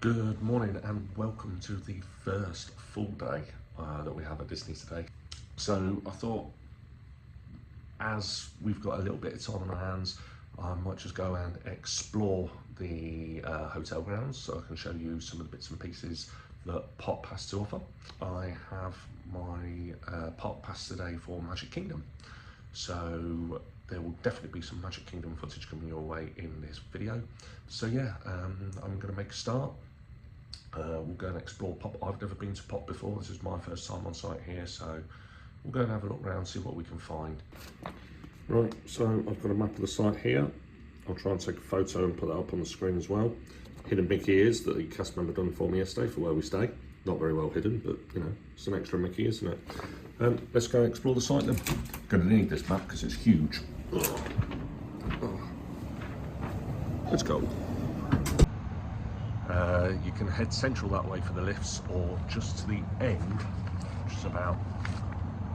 Good morning and welcome to the first full day that we have at Disney today. So I thought, as we've got a little bit of time on our hands, I might just go and explore the hotel grounds so I can show you some of the bits and pieces that Pop has to offer. I have my Pop pass today for Magic Kingdom, so there will definitely be some Magic Kingdom footage coming your way in this video. So yeah, I'm going to make a start. We'll go and explore Pop. I've never been to Pop before. This is my first time on site here, so we'll go and have a look around, see what we can find. Right, so I've got a map of the site here. I'll try and take a photo and put that up on the screen as well. Hidden Mickey ears that the cast member done for me yesterday for where we stay. Not very well hidden, but you know, some extra Mickey, isn't it? And let's go and explore the site then. Going to need this map because it's huge. Let's go. You can head central that way for the lifts, or just to the end, which is about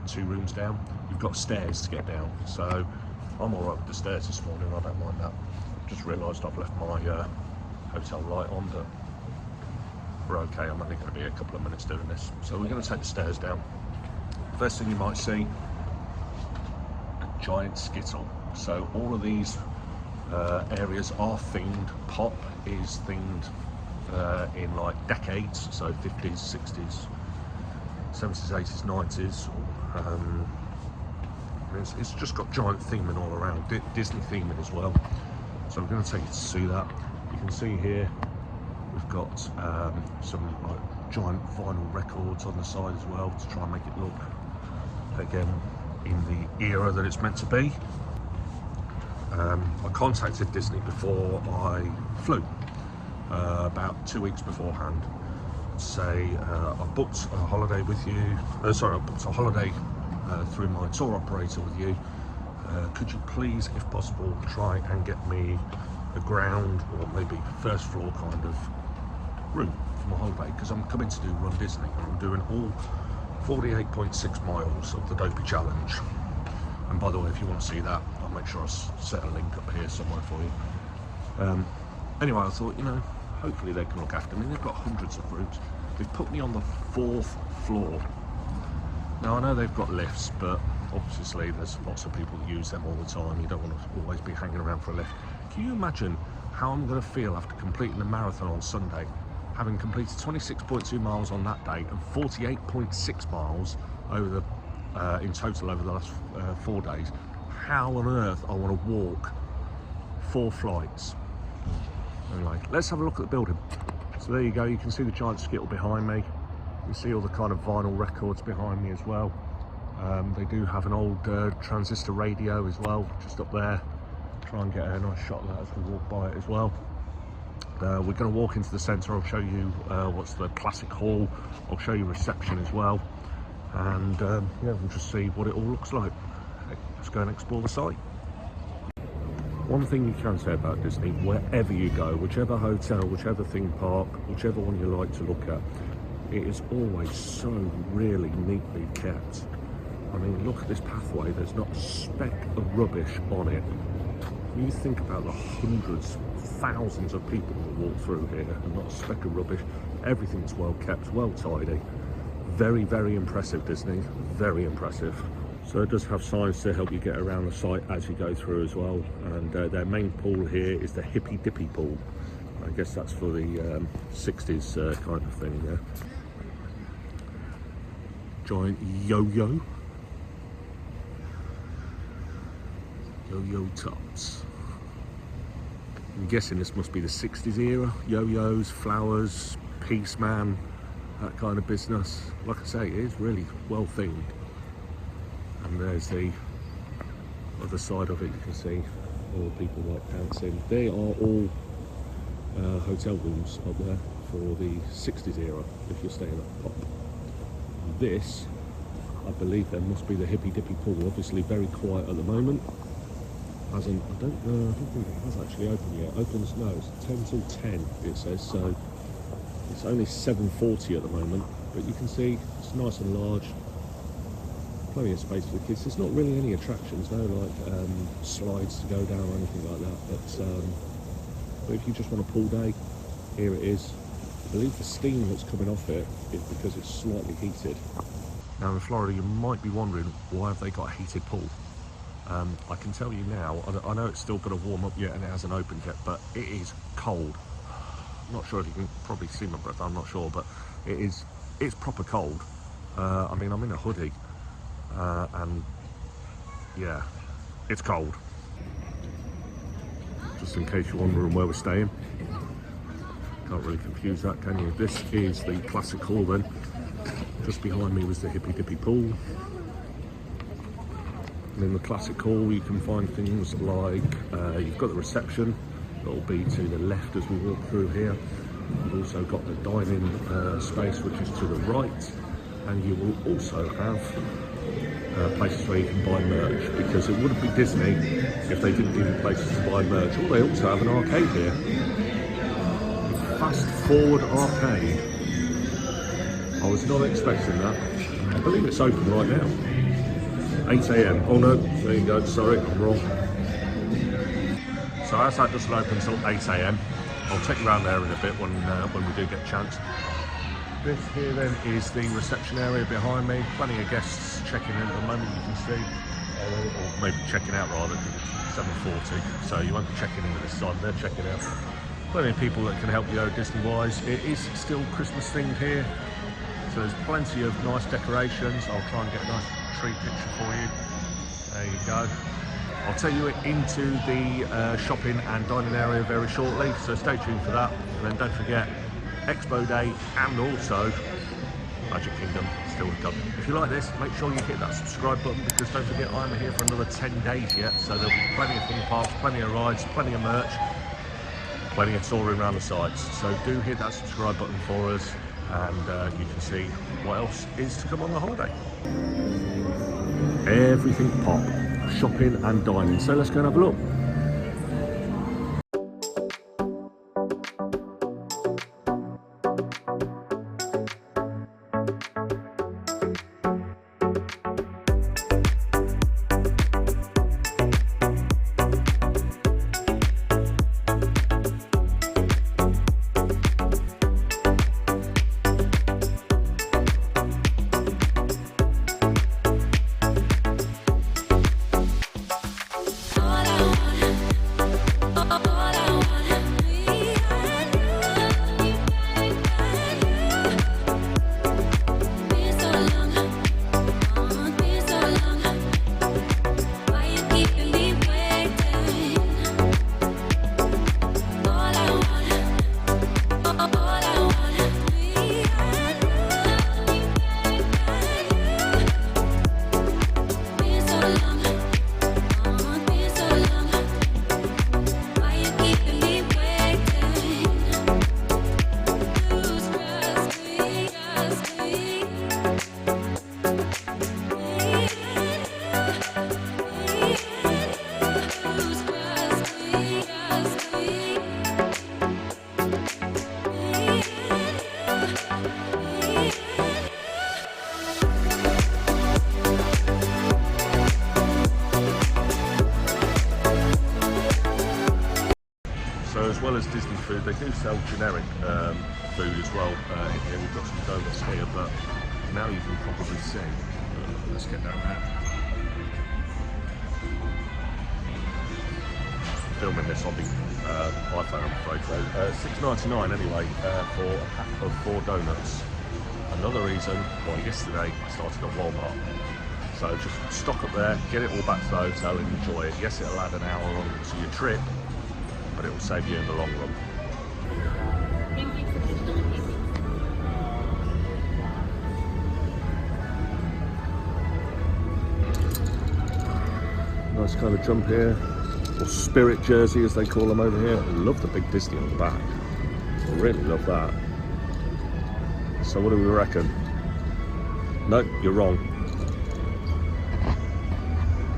2 rooms down. You've got stairs to get down, so I'm all right with the stairs this morning. I don't mind that. Just realised I've left my hotel light on, but we're okay. I'm only going to be a couple of minutes doing this, so we're going to take the stairs down. First thing you might see, a giant skittle. So all of these areas are themed. Pop is themed in like decades, so 50s, 60s, 70s, 80s, 90s. It's just got giant theming all around, Disney theming as well. So I'm going to take you to see that. You can see here we've got some like giant vinyl records on the side as well to try and make it look, again, in the era that it's meant to be. I contacted Disney before I flew, about 2 weeks beforehand, to say I booked a holiday with you. I booked a holiday through my tour operator with you. Could you please, if possible, try and get me a ground or maybe first floor kind of room for my holiday, because I'm coming to do RunDisney and I'm doing all 48.6 miles of the Dopey challenge. And by the way, if you want to see that, I'll make sure I set a link up here somewhere for you. Anyway, I thought, you know, hopefully they can look after me. They've got hundreds of rooms. They've put me on the 4th floor. Now, I know they've got lifts, but obviously there's lots of people who use them all the time. You don't want to always be hanging around for a lift. Can you imagine how I'm going to feel after completing the marathon on Sunday, having completed 26.2 miles on that day and 48.6 miles over the in total over the last 4 days? How on earth I want to walk 4 flights? Anyway, let's have a look at the building. So there you go, you can see the giant skittle behind me. You can see all the kind of vinyl records behind me as well. They do have an old transistor radio as well, just up there. Try and get a nice shot of that as we walk by it as well. We're going to walk into the centre. I'll show you what's the classic hall. I'll show you reception as well. And yeah, we'll just see what it all looks like. Let's go and explore the site. One thing you can say about Disney, wherever you go, whichever hotel, whichever theme park, whichever one you like to look at, it is always so really neatly kept. I mean, look at this pathway, there's not a speck of rubbish on it. You think about the hundreds, thousands of people that walk through here and not a speck of rubbish. Everything's well kept, well tidy. Very, very impressive, Disney, very impressive. So it does have signs to help you get around the site as you go through as well. And their main pool here is the Hippy Dippy pool. I guess that's for the 60s kind of thing, yeah. Giant yo-yo. Yo-yo tops. I'm guessing this must be the 60s era. Yo-yos, flowers, Peace Man, that kind of business. Like I say, it is really well themed. And there's the other side of it. You can see all the people like dancing. They are all hotel rooms up there for the 60s era, if you're staying at Pop. And this, I believe, there must be the Hippy Dippy pool. Obviously very quiet at the moment. I don't think it has actually opened yet. Opens, no, it's 10 till 10 it says, so it's only 7:40 at the moment, but you can see it's nice and large, plenty of space for the kids. There's not really any attractions, no like slides to go down or anything like that, but if you just want a pool day, here it is. I believe the steam that's coming off it is because it's slightly heated. Now in Florida, you might be wondering, why have they got a heated pool? I can tell you now, I know it's still got to warm up yet and it hasn't opened yet, but it is cold. I'm not sure if you can probably see my breath, I'm not sure, but it's proper cold. I mean, I'm in a hoodie, and yeah, it's cold. Just in case you're wondering where we're staying. Can't really confuse that, can you? This is the classic hall then. Just behind me was the hippy dippy pool. And in the classic hall you can find things like, you've got the reception, that will be to the left as we walk through here. You've also got the dining space, which is to the right. And you will also have places where you can buy merch, because it wouldn't be Disney if they didn't give you places to buy merch. Oh, they also have an arcade here. Fast Forward Arcade. I was not expecting that. I believe it's open right now. 8 AM. Oh no, there you go, sorry, I'm wrong. So as that doesn't open until 8 AM, I'll take you around there in a bit when we do get a chance. This here then is the reception area behind me. Plenty of guests checking in at the moment, you can see. Or maybe checking out rather, because it's 7:40, so you won't be checking in at this time, they're checking out. Plenty of people that can help you out Disney-wise. It is still Christmas themed here, so there's plenty of nice decorations. I'll try and get a nice tree picture for you. There you go. I'll take you into the shopping and dining area very shortly, so stay tuned for that. And then don't forget, Expo Day and also Magic Kingdom still to come. If you like this, make sure you hit that subscribe button, because don't forget, I'm here for another 10 days yet, so there'll be plenty of theme parks, plenty of rides, plenty of merch, plenty of touring around the sites. So do hit that subscribe button for us, and you can see what else is to come on the holiday. Everything pop, shopping and dining. So let's go and have a look. As well as Disney food, they do sell generic food as well. Here we've got some donuts here, but now you can probably see. Let's get down there. Filming this on the iPhone, I'm afraid. So $6.99 anyway for a pack of 4 donuts. Another reason why yesterday I started at Walmart. So just stock up there, get it all back to the hotel and enjoy it. Yes, it'll add an hour on to your trip, but it will save you in the long run. Nice kind of jump here, or spirit jersey as they call them over here. I love the big Disney on the back. I really love that. So what do we reckon? No, you're wrong.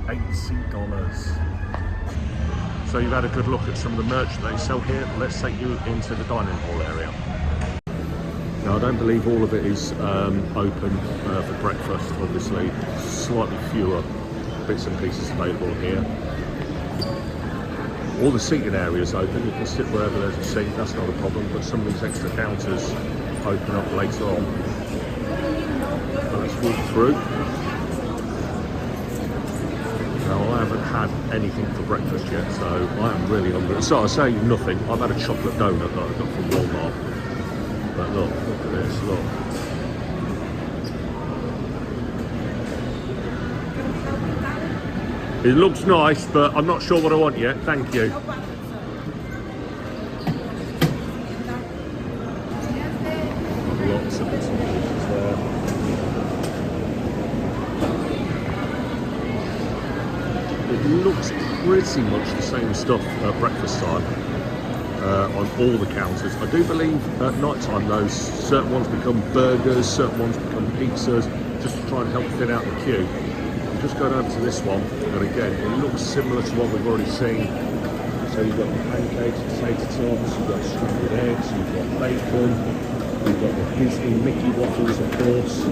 $80. So you've had a good look at some of the merch that they sell here. Let's take you into the dining hall area. Now I don't believe all of it is open for breakfast, obviously. Slightly fewer bits and pieces available here. All the seating areas open, you can sit wherever there's a seat, that's not a problem, but some of these extra counters open up later on. So let's walk through. Now I haven't had anything for breakfast yet, so I am really hungry. So I say nothing, I've had a chocolate donut that I got from Walmart. But look at this, look. It looks nice, but I'm not sure what I want yet, thank you. Lots of bits and pieces there. It looks pretty much the same stuff at breakfast time on all the counters. I do believe at night time though, certain ones become burgers, certain ones become pizzas, just to try and help thin out the queue. I'm just going over to this one, and again, it looks similar to what we've already seen. So you've got the pancakes, potato tops, you've got scrambled eggs, you've got bacon, you've got the Disney Mickey waffles, of course.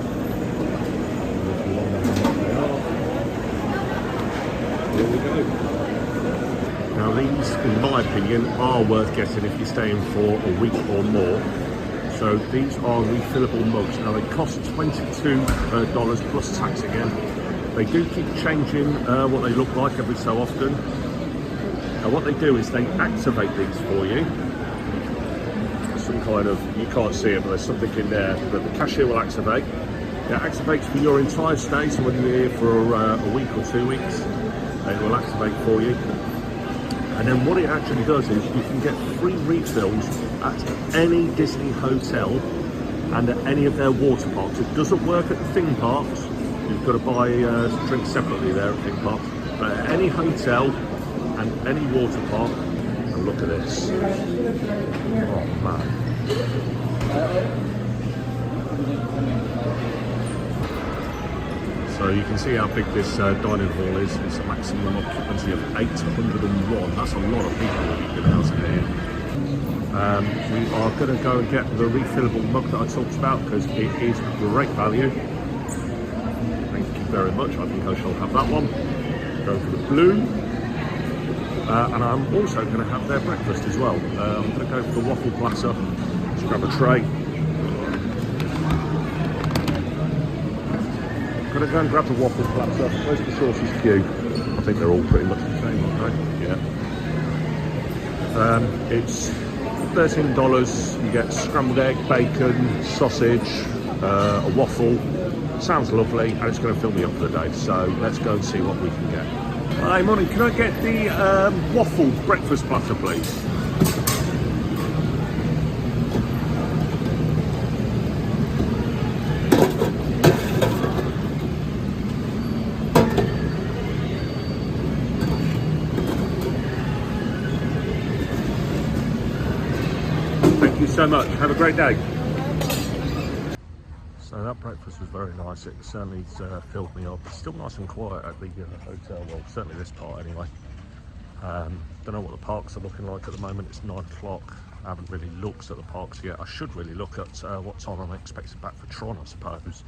Here we go. Now these, in my opinion, are worth getting if you're staying for a week or more. So these are refillable mugs. Now they cost $22 plus tax again. They do keep changing what they look like every so often. Now what they do is they activate these for you. Some kind of, you can't see it, but there's something in there that the cashier will activate. It activates for your entire stay, so whether you're here for a week or 2 weeks, it will activate for you. And then what it actually does is you can get free refills at any Disney hotel and at any of their water parks. It doesn't work at the theme parks. You've got to buy drinks separately there at theme parks. But at any hotel and any water park, and look at this. Oh man. So you can see how big this dining hall is. It's a maximum occupancy of 801. That's a lot of people that you can house in here. We are going to go and get the refillable mug that I talked about because it is great value. Thank you very much. I think I shall have that one. Go for the blue. And I'm also going to have their breakfast as well. I'm going to go for the waffle platter. Just grab a tray. I'm going to go and grab the waffle platter. Where's the sauces queue? I think they're all pretty much the same, aren't they? Yeah. It's $13. You get scrambled egg, bacon, sausage, a waffle. Sounds lovely, and it's going to fill me up for the day. So let's go and see what we can get. Hi, morning. Can I get the waffle breakfast platter, please? Thank you so much. Have a great day. So that breakfast was very nice. It certainly filled me up. It's still nice and quiet at the hotel. Well, certainly this part anyway. Don't know what the parks are looking like at the moment. It's 9 o'clock. I haven't really looked at the parks yet. I should really look at what time I'm expected back for Tron, I suppose.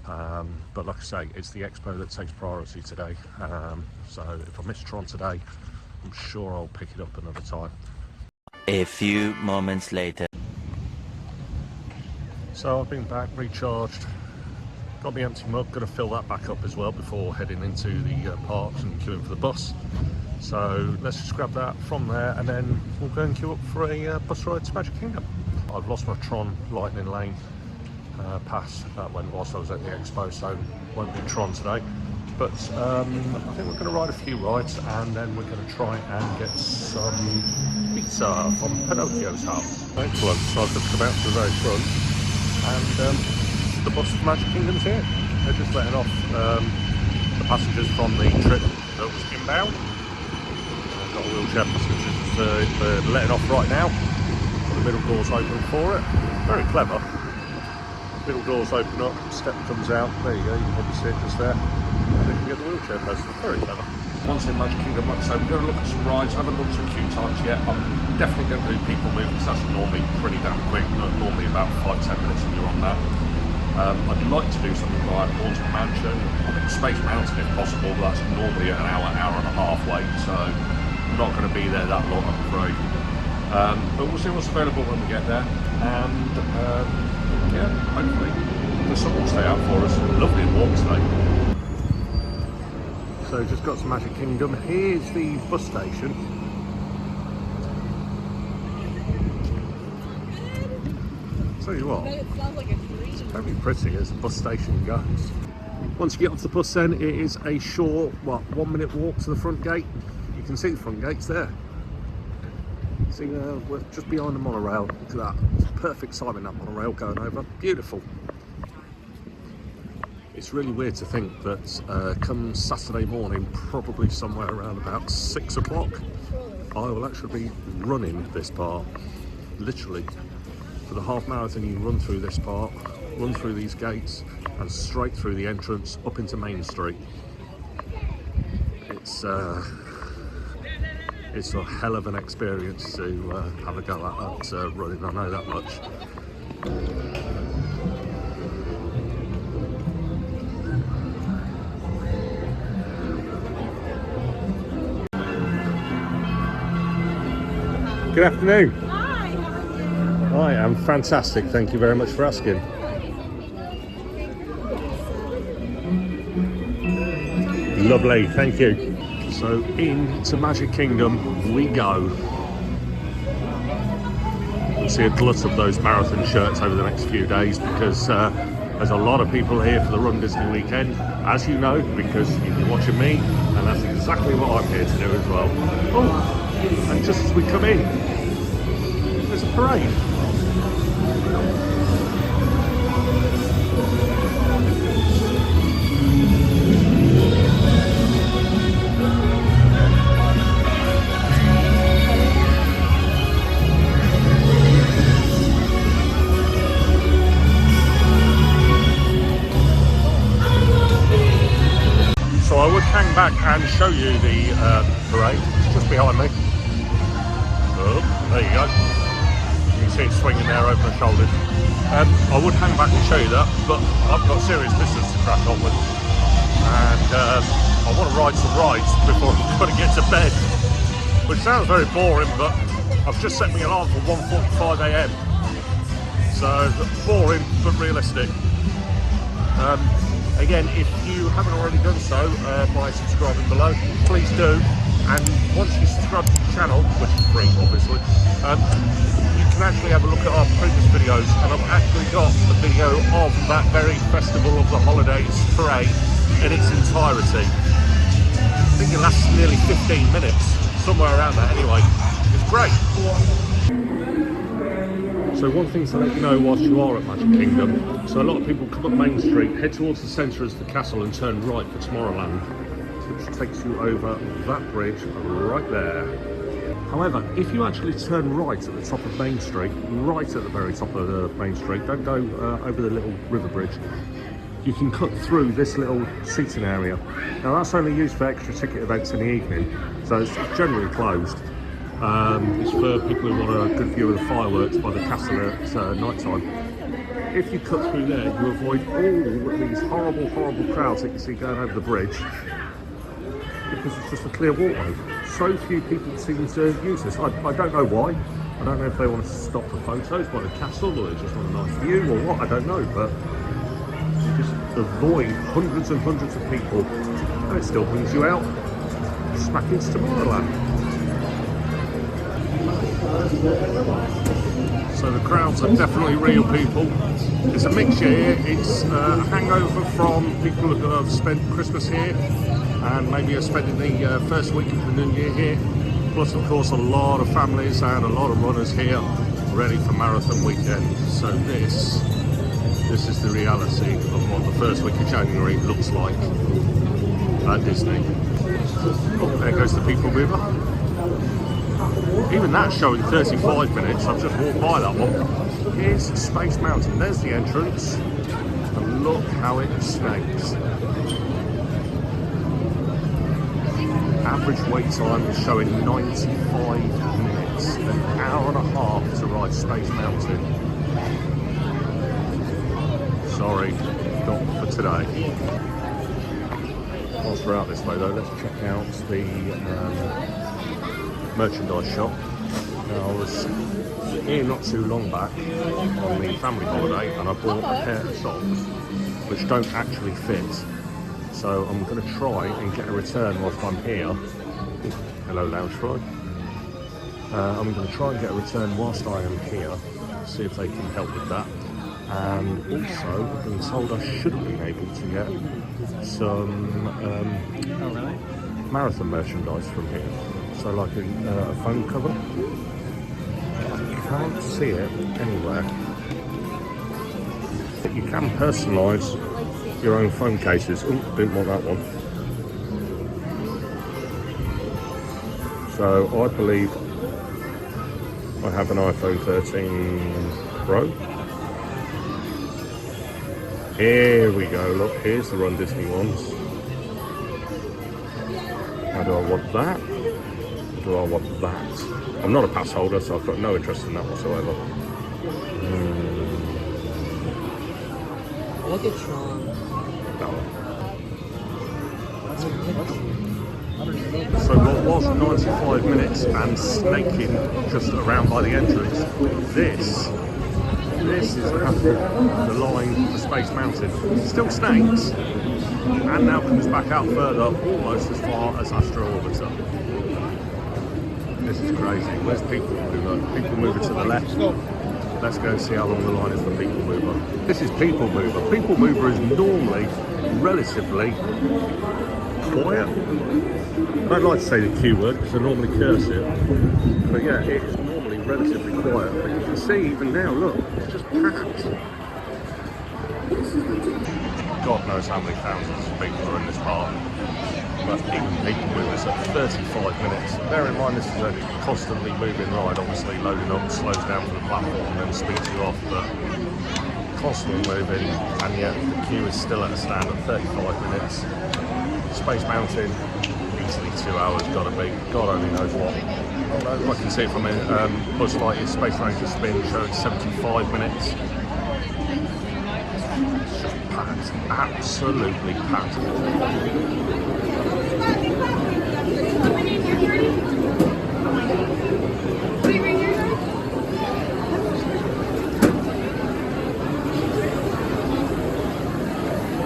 But like I say, it's the expo that takes priority today. So if I miss Tron today, I'm sure I'll pick it up another time. A few moments later. So I've been back, recharged, got my empty mug, going to fill that back up as well before heading into the parks and queuing for the bus. So let's just grab that from there and then we'll go and queue up for a bus ride to Magic Kingdom. I've lost my Tron Lightning Lane pass. That went whilst I was at the expo, so won't be Tron today. But I think we're going to ride a few rides and then we're going to try and get some pizza from Pinocchio's house. Excellent, so I've just come out to the very front. And the bus for Magic Kingdom's here. They're just letting off the passengers from the trip that was inbound. They've got a wheelchair passengers they're letting off right now. The middle door's open for it. Very clever. Middle doors open up, step comes out. There you go, you can probably see it just there. And then you get the wheelchair person. Very clever. Once in Magic Kingdom, like I say, we're going to look at some rides. I haven't looked at queue times yet. I'm definitely going to do people movements. That's normally pretty damn quick. Normally about 5-10 minutes and you're on that. I'd like to do something like Haunted Mansion. I think Space Mountain if possible, but that's normally an hour and a half wait. So not going to be there that long, I'm afraid. But we'll see what's available when we get there. And yeah, hopefully the sun will stay out for us. Lovely and warm today. So just got to Magic Kingdom. Here's the bus station. Tell you what, It sounds like a dream. it's very pretty as the bus station goes. Once you get off the bus then, it is a short, 1 minute walk to the front gate. You can see the front gates there. See, we're just behind the monorail. Look at that. It's perfect timing, that monorail going over. Beautiful. It's really weird to think that come Saturday morning, probably somewhere around about 6 o'clock, I will actually be running this park. Literally. For the half marathon, you run through this park, run through these gates, and straight through the entrance up into Main Street. It's a hell of an experience to have a go at running, I know that much. Good afternoon. Hi, how are you? I am fantastic, thank you very much for asking. Lovely, thank you. So into Magic Kingdom we go. We'll see a glut of those marathon shirts over the next few days because there's a lot of people here for the Run Disney weekend, as you know, because you've been watching me, and that's exactly what I'm here to do as well. Oh, and just as we come in, there's a parade. So I would hang back and show you the parade. It's just behind me. Oh, there you go. You can see it swinging there over my shoulders. I would hang back and show you that, but I've got serious business to crack on with. And I want to ride some rides before I've got to get to bed. Which sounds very boring, but I've just set my alarm for 1:45 AM. So, boring, but realistic. Again, if you haven't already done so by subscribing below, please do. And once you subscribe to the channel, which is free obviously, you can actually have a look at our previous videos, and I've actually got a video of that very Festival of the Holidays parade in its entirety. I think it lasts nearly 15 minutes, somewhere around that anyway. It's great. So one thing to let you know whilst you are at Magic Kingdom, so a lot of people come up Main Street, head towards the centre of the castle and turn right for Tomorrowland, which takes you over that bridge right there. However, if you actually turn right at the top of Main Street, right at the very top of the Main Street, don't go over the little river bridge, you can cut through this little seating area. Now that's only used for extra ticket events in the evening, so it's generally closed. It's for people who want a good view of the fireworks by the castle at night time. If you cut through there, you avoid all these horrible, horrible crowds that you see going over the bridge, because it's just a clear walkway. So few people seem to use this. I don't know why. I don't know if they want to stop for photos by the castle, or they just want a nice view, or what, I don't know, but you just avoid hundreds and hundreds of people, and it still brings you out smack into Tomorrowland. So the crowds are definitely real people. It's a mixture here. It's a hangover from people who have spent Christmas here and maybe are spending the first week of the new year here. Plus, of course, a lot of families and a lot of runners here ready for marathon weekend. So this is the reality of what the first week of January looks like at Disney. Oh, there goes the People Mover. Even that's showing 35 minutes. I've just walked by that one. Here's Space Mountain. There's the entrance. And look how it snakes. Average wait time is showing 95 minutes. An hour and a half to ride Space Mountain. Sorry, not for today. Whilst we're out this way though, let's check out the merchandise shop. Now, I was here not too long back on the family holiday and I bought a pair of socks which don't actually fit. So I'm going to try and get a return whilst I'm here. Hello, Loungefly. I'm going to try and get a return whilst I am here, see if they can help with that. And also, I've been told I should have been able to get some marathon merchandise from here. So like a phone cover. I can't see it anywhere. You can personalise your own phone cases. Oh, didn't want that one. So I believe I have an iPhone 13 Pro. Here we go, look, here's the RunDisney ones. How do I want that? Or do I want that? I'm not a pass holder, so I've got no interest in that whatsoever. Look at Sean. So what was 95 minutes and snaking just around by the entrance, this is the line for Space Mountain. Still snakes, and now comes back out further, almost as far as Astro Orbiter. This is crazy. Where's People Mover? People Mover to the left. Let's go and see how long the line is for People Mover. This is People Mover. People Mover is normally relatively quiet. I don't like to say the Q word because I normally curse it. But yeah, it is normally relatively quiet. But you can see even now, look, it's just packed. God knows how many thousands of people are in this park. But even People Movers at 35 minutes. Bear in mind this is a constantly moving ride, obviously loading up, slows down to the platform and then speeds you off, but constantly moving, and yet the queue is still at a stand at 35 minutes. Space Mountain, easily 2 hours, gotta be. God only knows what. I can see it from Buzz Lightyear's Space Ranger spin showing 75 minutes. It's just packed, absolutely packed.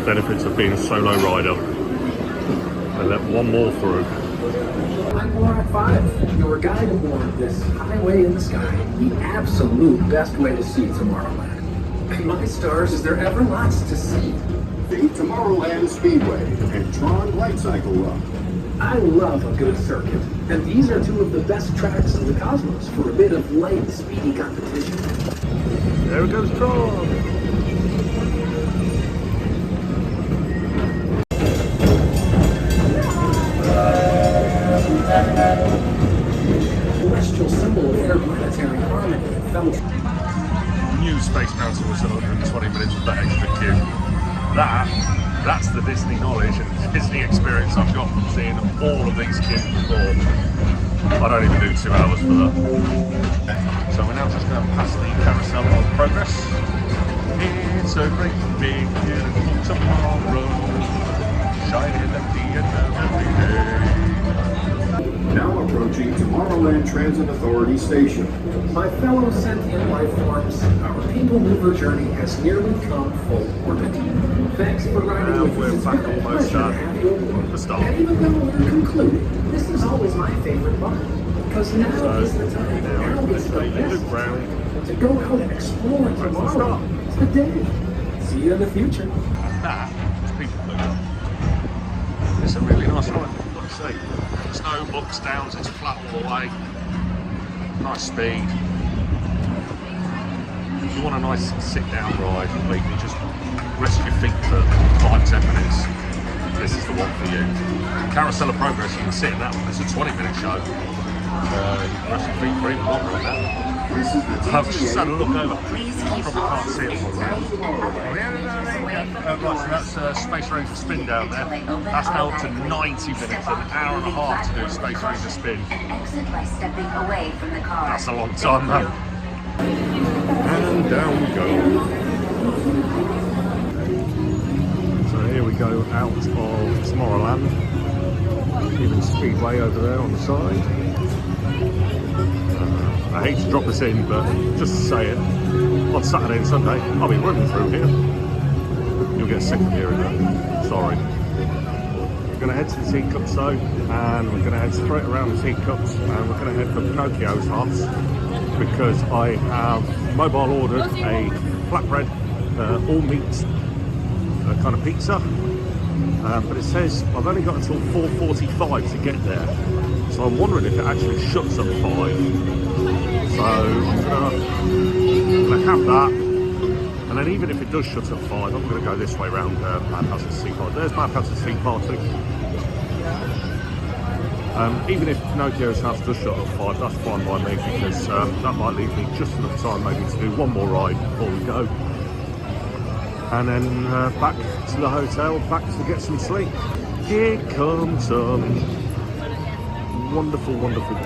Benefits of being a solo rider. I let one more through. I'm Warren 5, your guide aboard this highway in the sky, the absolute best way to see Tomorrowland. And my stars, is there ever lots to see? The Tomorrowland Speedway and Tron Light Cycle Run. I love a good circuit, and these are two of the best tracks in the cosmos for a bit of light, speedy competition. There goes Tron! Celestial symbol of interplanetary harmony and fellowship. Knew Space Mountain was 120 minutes with that extra queue. That's the Disney knowledge and Disney experience I've got from seeing all of these queues before. I don't even do 2 hours for that. So we're now just going to pass the carousel of progress. It's a great big beautiful tomorrow, shining at the end of every day. Now approaching Tomorrowland Transit Authority Station. My fellow sentient life forms, our People Mover journey has nearly come full orbit. Thanks for riding with us. It's been a pleasure to have you aboard. And even though we're concluding, this is always my favorite part. Because now is the time, now is the best time to go out and explore tomorrow. It's the day. See you in the future. That is People Mover. It's a really nice ride, I've got to say. There's no ups, downs, it's flat all the way. Nice speed. If you want a nice sit-down ride where you can just rest your feet for 5-10 minutes, this is the one for you. Carousel of Progress, you can sit in that one. It's a 20-minute show. Rest your feet for even longer than that. I've just had a look over. You probably can't see it from there. Right, so that's Space Ranger spin down there. That's now up to 90 minutes, an hour and a half to do Space Ranger spin. Exit by stepping away from the car. That's a long time, man. And down we go. So here we go out of Tomorrowland. Even Speedway over there on the side. I hate to drop this in, but just to say it, on Saturday and Sunday, I'll be running through here. You'll get sick of hearing that. Sorry. We're going to head to the Teacups though, and we're going to head straight around the Teacups, and we're going to head for Pinocchio's house because I have mobile ordered a flatbread, all meat kind of pizza. But it says I've only got until 4:45 to get there, so I'm wondering if it actually shuts at 5. So I'm gonna have that, and then even if it does shut at 5, I'm gonna go this way around Madhouse's Tea Party. There's Madhouse's Tea Party. Even if Pinocchio's house does shut at 5, that's fine by me because that might leave me just enough time maybe to do one more ride before we go. And then back to the hotel, back to get some sleep. Here comes some wonderful, wonderful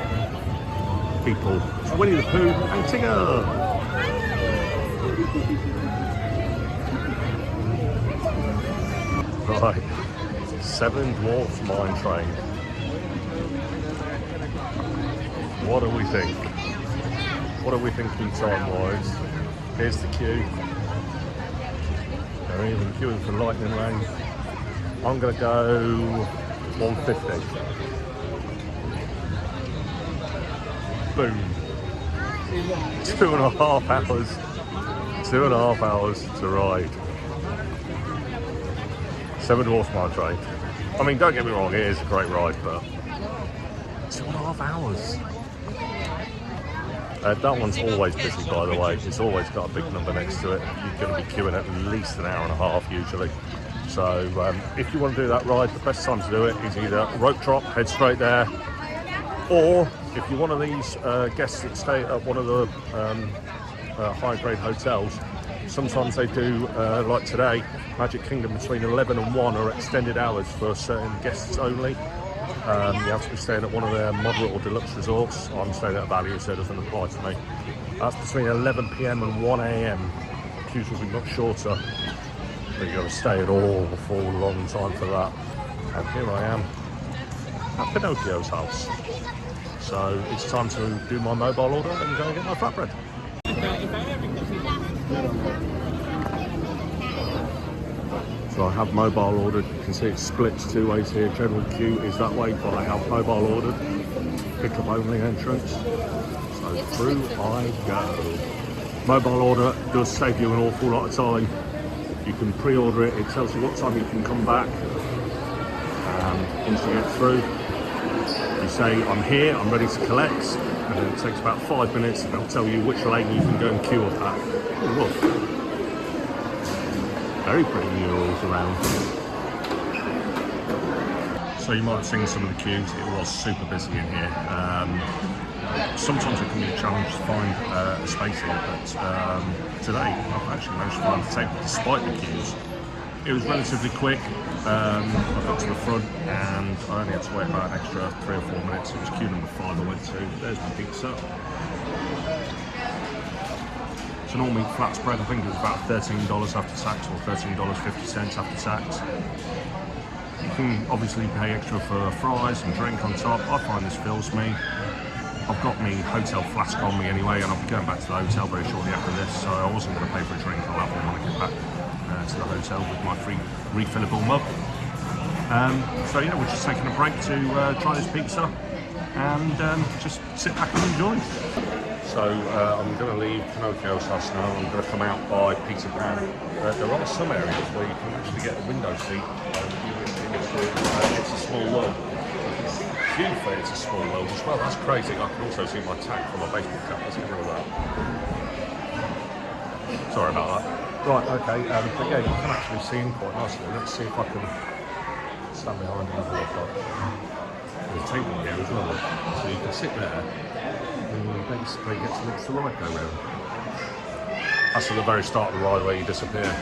people. It's Winnie the Pooh and Tigger. Right, Seven Dwarfs Mine Train. What do we think? What are we thinking time-wise? Here's the queue. They're even queuing for Lightning Lane. I'm going to go 150. Boom. 2.5 hours. 2.5 hours to ride. Seven Dwarfs Mine Train. I mean, don't get me wrong, it is a great ride, but 2.5 hours. That one's always busy, by the way. It's always got a big number next to it. You're going to be queuing at least an hour and a half usually. So if you want to do that ride, the best time to do it is either rope drop, head straight there, or if you're one of these guests that stay at one of the high-grade hotels, sometimes they do, like today, Magic Kingdom between 11 and 1 are extended hours for certain guests only. You have to be staying at one of their moderate or deluxe resorts. I'm staying at a value, so it doesn't apply to me. That's between 11 PM and 1 AM. Queues will be much shorter, but you've got to stay at all for a long time for that. And here I am at Pinocchio's house. So it's time to do my mobile order and go and get my flatbread. So I have mobile ordered. You can see it splits two ways here. General queue is that way, but I have mobile ordered. Pickup only entrance. So through I go. Mobile order does save you an awful lot of time. You can pre-order it. It tells you what time you can come back. And once you get through, you say, I'm here, I'm ready to collect. And then it takes about 5 minutes and they'll tell you which lane you can go and queue up at. Oh, look. Very pretty murals around. So you might have seen some of the queues. It was super busy in here. Sometimes it can be a challenge to find a space here, but today I've actually managed to find a table despite the queues. It was relatively quick. I got to the front and I only had to wait about an extra 3 or 4 minutes. It was queue number 5 I went to. There's my pizza. An all-meat flat spread, I think it was about $13 after tax or $13.50 after tax. You can obviously pay extra for fries and drink on top. I find this fills me. I've got my hotel flask on me anyway, and I'll be going back to the hotel very shortly after this, so I wasn't going to pay for a drink. I'll have one when I get back to the hotel with my free refillable mug. So yeah, we're just taking a break to try this pizza and just sit back and enjoy. So I'm going to leave Pinocchio's house now. I'm going to come out by Peter Pan. There are some areas where you can actually get a window seat. It's a small world. Queue for It's a Small World as well. That's crazy. I can also see my tag from my baseball cap. Let's get rid of that. Sorry about that. Right, okay. But yeah, you can actually see him quite nicely. Let's see if I can stand behind him. There's a table here as well, so you can sit there. And basically get to watch the ride go round. That's at the very start of the ride where you disappear.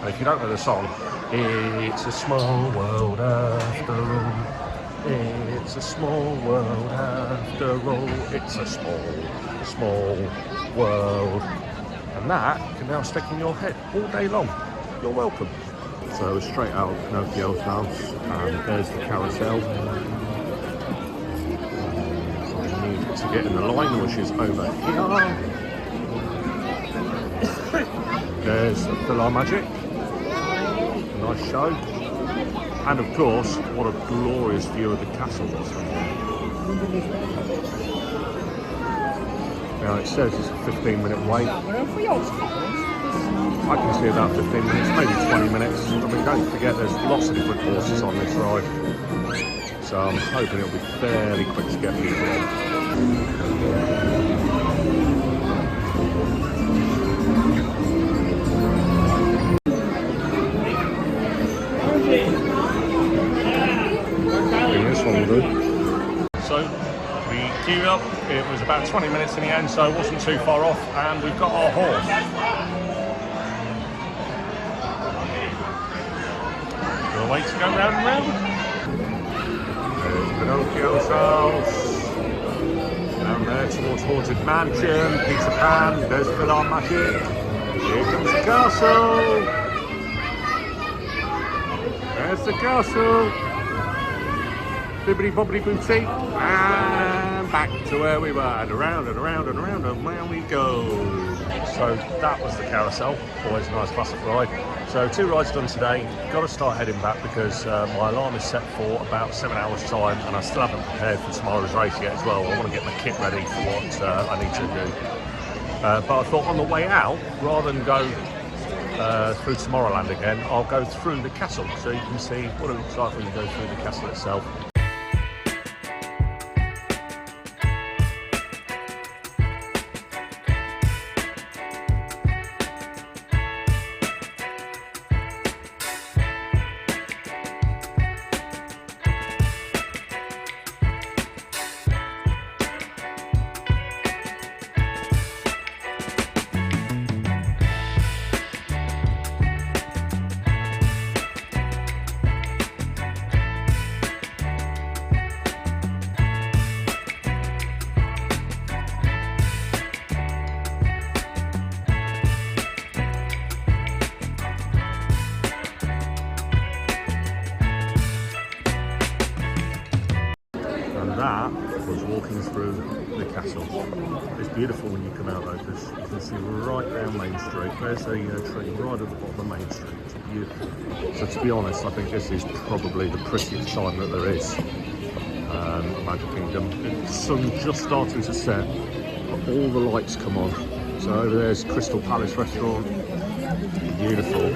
And if you don't know the song, it's a small world after all. It's a small world after all. It's a small world. And that can now stick in your head all day long. You're welcome. So straight out of Pinocchio's house, and there's the carousel. To get in the line, which is over here. There's Philhar Magic, nice show, and of course, what a glorious view of the castle was from here. Now it says it's a 15-minute wait. I can see about 15 minutes, maybe 20 minutes. I mean, don't forget there's lots of different horses on this ride, so I'm hoping it'll be fairly quick to get people on. So we queued up, it was about 20 minutes in the end, so it wasn't too far off, and we've got our horse. We'll wait to go round and round. There's Pinocchio's house. Down there towards Haunted Mansion, Peter Pan, there's Philhar Magic. Here comes the castle. There's the castle. Bibbidi bobbidi boutique, and back to where we were, and around and around and around, and where we go. So that was the carousel, always a nice classic ride. So 2 rides done today, got to start heading back because my alarm is set for about 7 hours time, and I still haven't prepared for tomorrow's race yet as well. I want to get my kit ready for what I need to do. But I thought on the way out, rather than go through Tomorrowland again, I'll go through the castle so you can see what it looks like when you go through the castle itself. That was walking through the castle. It's beautiful when you come out though, because you can see right down Main Street. There's a tree right at the bottom of Main Street. It's beautiful. So to be honest, I think this is probably the prettiest time that there is. Magic Kingdom. The sun's just starting to set, but all the lights come on. So over there's Crystal Palace restaurant. Beautiful.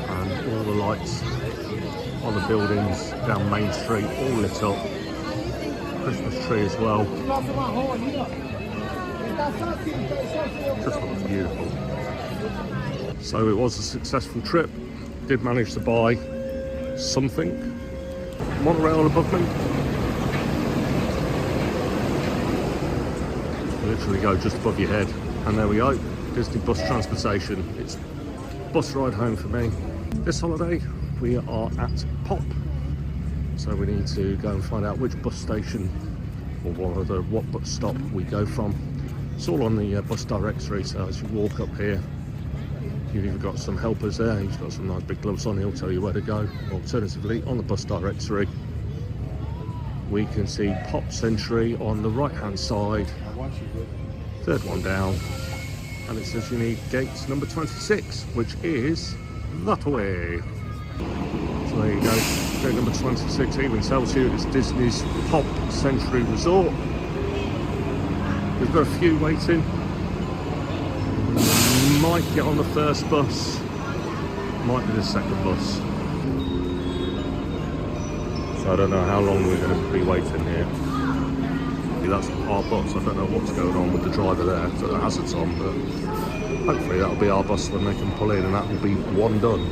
And all the lights on the buildings down Main Street, all lit up. Christmas tree as well. Just looks beautiful. So it was a successful trip. Did manage to buy something. Monorail above me. Literally go just above your head. And there we go. Disney bus transportation. It's bus ride home for me. This holiday we are at Pop. So we need to go and find out which bus station or what bus stop we go from. It's all on the bus directory, so as you walk up here, you've either got some helpers there, he's got some nice big gloves on, he'll tell you where to go. Alternatively, on the bus directory, we can see Pop Century on the right hand side, third one down, and it says you need gate number 26, which is that way. So there you go, gate number 26 even tells you it's Disney's Pop Century Resort. We've got a few waiting. Might get on the first bus, might be the second bus. So I don't know how long we're going to be waiting here. That's our bus. I don't know what's going on with the driver there, so the hazards on, but hopefully that'll be our bus when they can pull in, and that will be one done.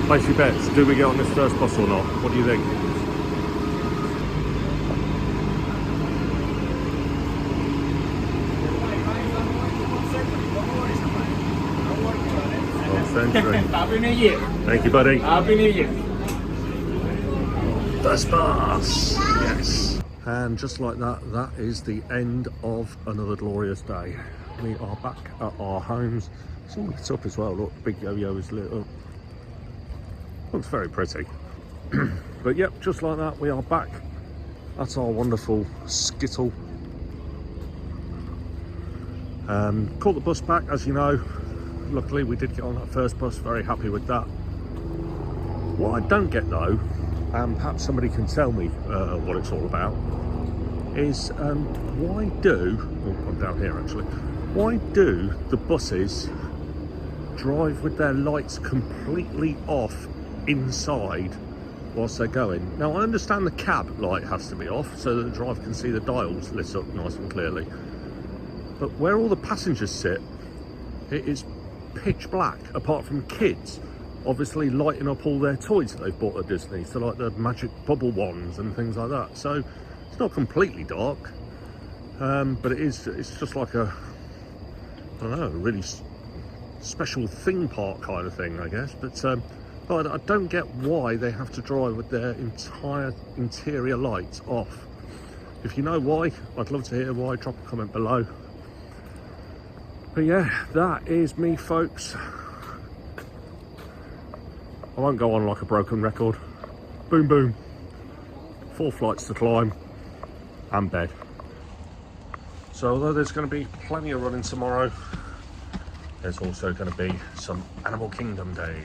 Place your bets. Do we get on this first bus or not? What do you think? Happy New Year. Thank you, buddy. Happy New Year. First bus. Yes. And just like that, that is the end of another glorious day. We are back at our homes. It's all lit up as well. Look, big yo-yo is lit up. Looks very pretty. But yep, just like that, we are back. That's our wonderful skittle. Caught the bus back, as you know. Luckily we did get on that first bus, very happy with that. What I don't get though, and perhaps somebody can tell me what it's all about, is why do, oh, I'm down here actually, why do the buses drive with their lights completely off inside whilst they're going? Now I understand the cab light has to be off so that the driver can see the dials lit up nice and clearly, but where all the passengers sit, it is pitch black apart from kids obviously lighting up all their toys that they've bought at Disney, so like the magic bubble wands and things like that. So it's not completely dark, but it's just like a, I don't know, a really special theme park kind of thing, I guess. But I don't get why they have to drive with their entire interior lights off. If you know why, I'd love to hear why. Drop a comment below. But yeah, that is me, folks. I won't go on like a broken record. Boom, boom. 4 flights to climb and bed. So although there's going to be plenty of running tomorrow, there's also going to be some Animal Kingdom Day.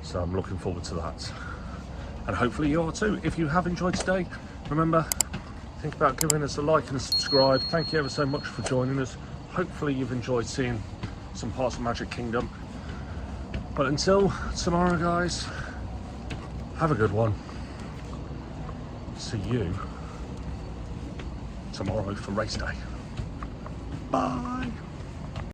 So I'm looking forward to that. And hopefully you are too. If you have enjoyed today, remember, think about giving us a like and a subscribe. Thank you ever so much for joining us. Hopefully you've enjoyed seeing some parts of Magic Kingdom. But until tomorrow, guys, have a good one. See you tomorrow for race day. Bye.